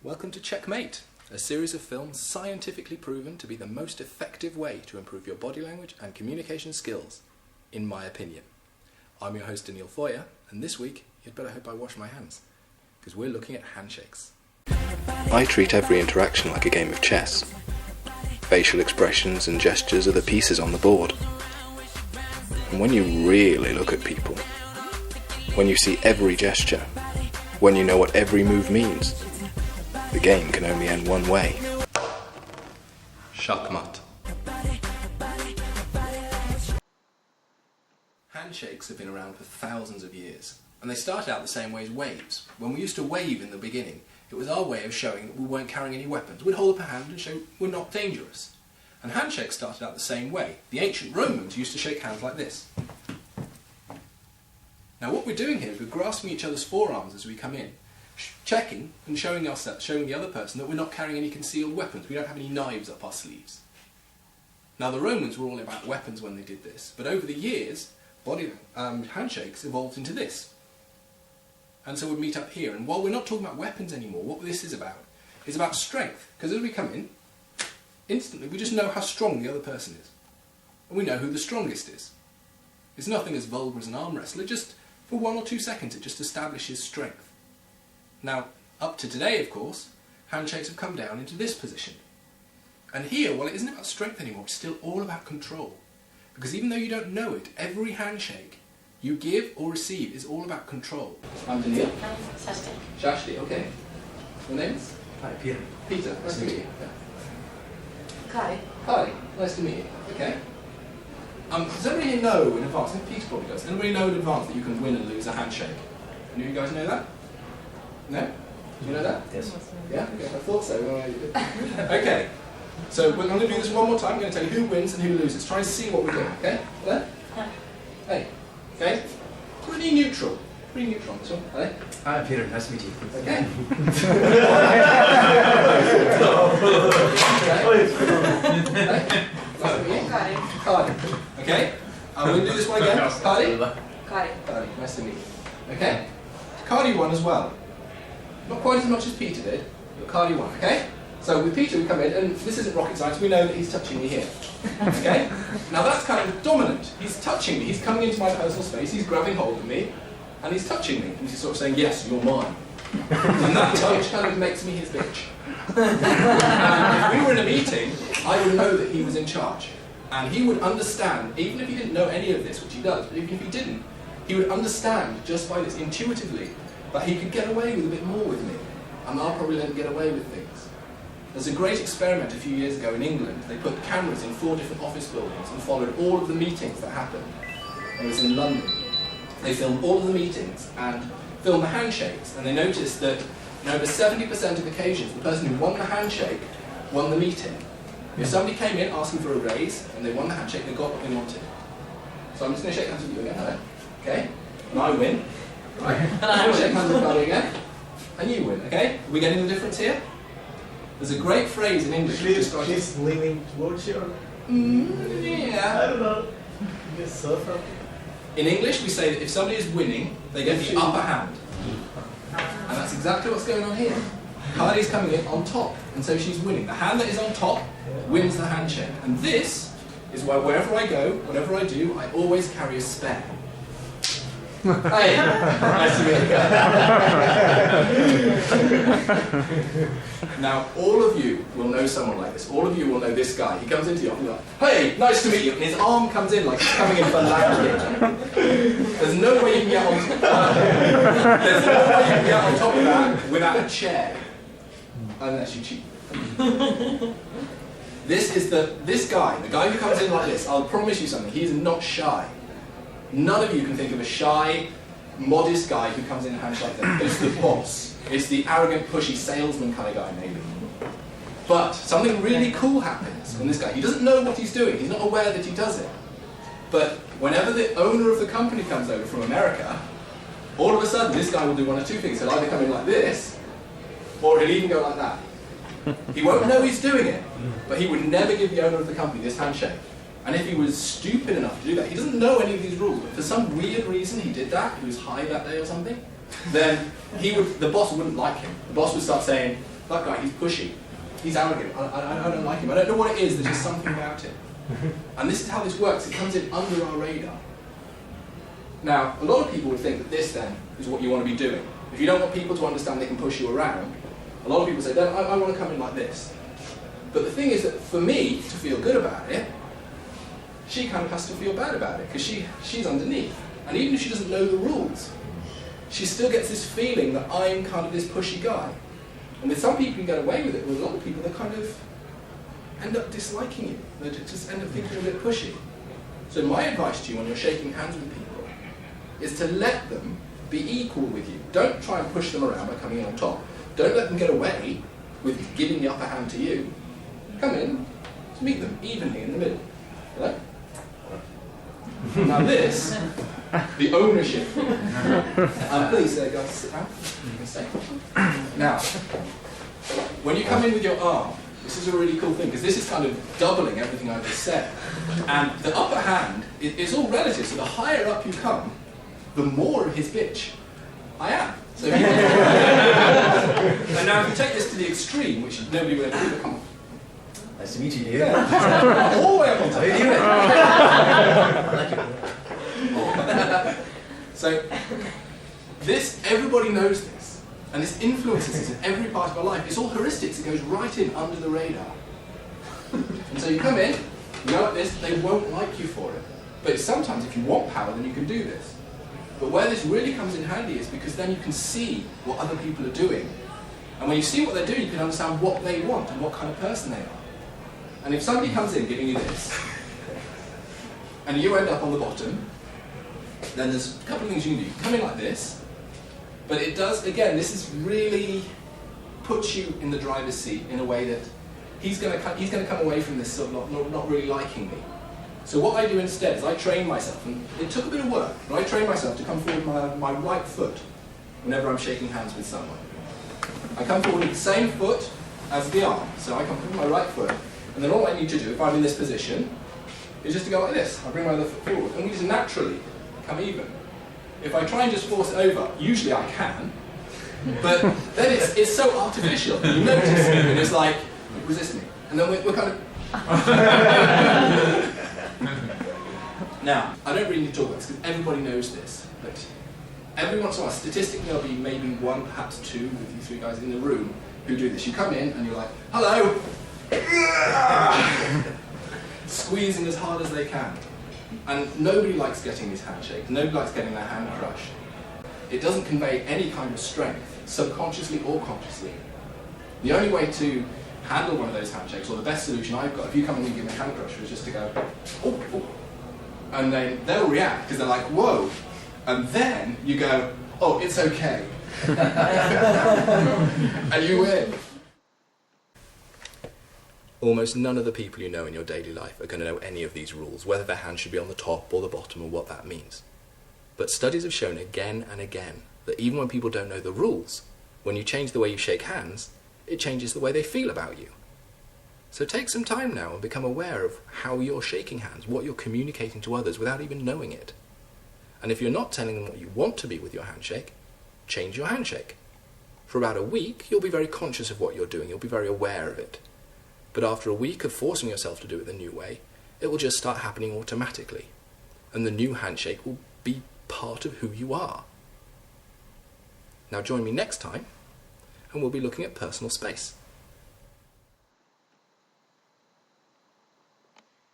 Welcome to Checkmate, a series of films scientifically proven to be the most effective way to improve your body language and communication skills, in my opinion. I'm your host Daniel Foyer, and this week you'd better hope I wash my hands, because we're looking at handshakes. I treat every interaction like a game of chess. Facial expressions and gestures are the pieces on the board. And when you really look at people, when you see every gesture, when you know what every move means, the game can only end one way. Checkmate. Handshakes have been around for thousands of years, and they started out the same way as waves. When we used to wave in the beginning, it was our way of showing that we weren't carrying any weapons. We'd hold up a hand and show we're not dangerous. And handshakes started out the same way. The ancient Romans used to shake hands like this. Now what we're doing here is we're grasping each other's forearms as we come in, checking and showing the other person that we're not carrying any concealed weapons. We don't have any knives up our sleeves. Now the Romans were all about weapons when they did this, but over the years, handshakes evolved into this. And so we'd meet up here, and while we're not talking about weapons anymore, what this is about strength. Because as we come in, instantly we just know how strong the other person is. And we know who the strongest is. It's nothing as vulgar as an arm wrestler, just for 1 or 2 seconds it just establishes strength. Now, up to today, of course, handshakes have come down into this position. And here, while it isn't about strength anymore, it's still all about control. Because even though you don't know it, every handshake you give or receive is all about control. I'm Daniel. I'm Shashti. Shashti, okay. Your name's? Hi, Peter. Peter, nice to meet you. Kari. Hi, nice to meet you. Okay. Does everybody here know in advance, I think Peter probably does, everybody know in advance that you can win and lose a handshake? Any of you guys know that? No? Do you know that? Yes. Yeah? Okay, I thought so. Okay. So we're going to do this one more time. I'm going to tell you who wins and who loses. Try and see what we're doing, okay? There? Hey. Okay? Pretty neutral. Pretty neutral on this one. Hey? Hi, Peter. Nice to meet you. Okay. Kari. Cardi. Okay? We're going to do this one again. Cardi? Kari. Cardi. Nice to meet you. Okay? Cardi won as well. Not quite as much as Peter did, but Cardi won, okay? So with Peter we come in, and this isn't rocket science, we know that he's touching me here. Okay? Now that's kind of dominant. He's touching me, he's coming into my personal space, he's grabbing hold of me, and he's touching me. And he's sort of saying, yes, you're mine. And that touch kind of makes me his bitch. And if we were in a meeting, I would know that he was in charge. And he would understand, even if he didn't know any of this, which he does, but even if he didn't, he would understand just by this intuitively that he could get away with a bit more with me, and I'll probably let him get away with things. There's a great experiment a few years ago in England. They put cameras in 4 different office buildings and followed all of the meetings that happened. It was in London. They filmed all of the meetings and filmed the handshakes, and they noticed that in over 70% of occasions, the person who won the handshake won the meeting. If somebody came in asking for a raise and they won the handshake, they got what they wanted. So I'm just going to shake hands with you again, hello. Okay? And I win. Right. And shake hands with Cardi again. And you win, okay? Are we getting the difference here? There's a great phrase in English. She's leaning towards you? Yeah. I don't know. You get so from. In English, we say that if somebody is winning, they get the upper hand. And that's exactly what's going on here. Cardi's coming in on top, and so she's winning. The hand that is on top wins the handshake. And this is why wherever I go, whatever I do, I always carry a spare. Hey, nice to meet you. Now, all of you will know someone like this. All of you will know this guy. He comes into the office and goes, hey, nice to meet you. And his arm comes in like he's coming in for landing. There's no way you can get on There's no way you can get on top of that without a chair. Unless you cheat. This guy, the guy who comes in like this, I'll promise you something, he's not shy. None of you can think of a shy, modest guy who comes in and handshakes like that. It's the boss. It's the arrogant, pushy salesman kind of guy, maybe. But something really cool happens when this guy, he doesn't know what he's doing. He's not aware that he does it. But whenever the owner of the company comes over from America, all of a sudden this guy will do one of 2 things. He'll either come in like this, or he'll even go like that. He won't know he's doing it, but he would never give the owner of the company this handshake. And if he was stupid enough to do that, he doesn't know any of these rules, but for some weird reason he did that, he was high that day or something, then the boss wouldn't like him. The boss would start saying, that guy, he's pushy, he's arrogant, I don't like him, I don't know what it is, there's just something about him. And this is how this works, it comes in under our radar. Now, a lot of people would think that this then is what you want to be doing. If you don't want people to understand they can push you around, a lot of people say, I want to come in like this. But the thing is that for me to feel good about it, she kind of has to feel bad about it, because she's underneath. And even if she doesn't know the rules, she still gets this feeling that I'm kind of this pushy guy. And with some people you can get away with it, with a lot of people they kind of end up disliking you. They just end up thinking you're a bit pushy. So my advice to you when you're shaking hands with people is to let them be equal with you. Don't try and push them around by coming in on top. Don't let them get away with giving the upper hand to you. Come in, to meet them evenly in the middle. Hello? Now this, the ownership. Please, guys, sit down. You can stay. Now, when you come in with your arm, this is a really cool thing, because this is kind of doubling everything I just said. And the upper hand is all relative, so the higher up you come, the more of his bitch I am. So and now if you take this to the extreme, which nobody would ever do, but come on. Nice to meet you, dude. Yeah. All the way up on top. I like it. So this, everybody knows this, and this influences us in every part of our life. It's all heuristics, it goes right in under the radar. And so you come in, you go like this, they won't like you for it. But sometimes if you want power, then you can do this. But where this really comes in handy is because then you can see what other people are doing. And when you see what they're doing, you can understand what they want and what kind of person they are. And if somebody comes in giving you this, and you end up on the bottom, then there's a couple of things you can do. You can come in like this, but it does, again, this is really puts you in the driver's seat in a way that he's going to come away from this sort of not really liking me. So what I do instead is I train myself, and it took a bit of work, but I train myself to come forward with my right foot whenever I'm shaking hands with someone. I come forward with the same foot as the arm, so I come forward with my right foot, and then all I need to do, if I'm in this position, is just to go like this. I bring my other foot forward, and we just naturally come even. If I try and just force it over, usually I can, but then it's so artificial. You notice it, and it's like, resist me. And then we're kind of... Now, I don't really need to talk about this because everybody knows this, but every once in a while, statistically there'll be maybe one, perhaps two of you three guys in the room who do this. You come in and you're like, hello! Squeezing as hard as they can. And nobody likes getting these handshakes, nobody likes getting their hand crushed. It doesn't convey any kind of strength, subconsciously or consciously. The only way to handle one of those handshakes, or the best solution I've got, if you come in and give me a hand crusher, is just to go, oh, oh. And then they'll react, because they're like, whoa. And then you go, oh, it's okay. And you win. Almost none of the people you know in your daily life are going to know any of these rules, whether their hand should be on the top or the bottom or what that means. But studies have shown again and again that even when people don't know the rules, when you change the way you shake hands, it changes the way they feel about you. So take some time now and become aware of how you're shaking hands, what you're communicating to others without even knowing it. And if you're not telling them what you want to be with your handshake, change your handshake. For about a week, you'll be very conscious of what you're doing, you'll be very aware of it. But after a week of forcing yourself to do it the new way, it will just start happening automatically. And the new handshake will be part of who you are. Now join me next time, and we'll be looking at personal space.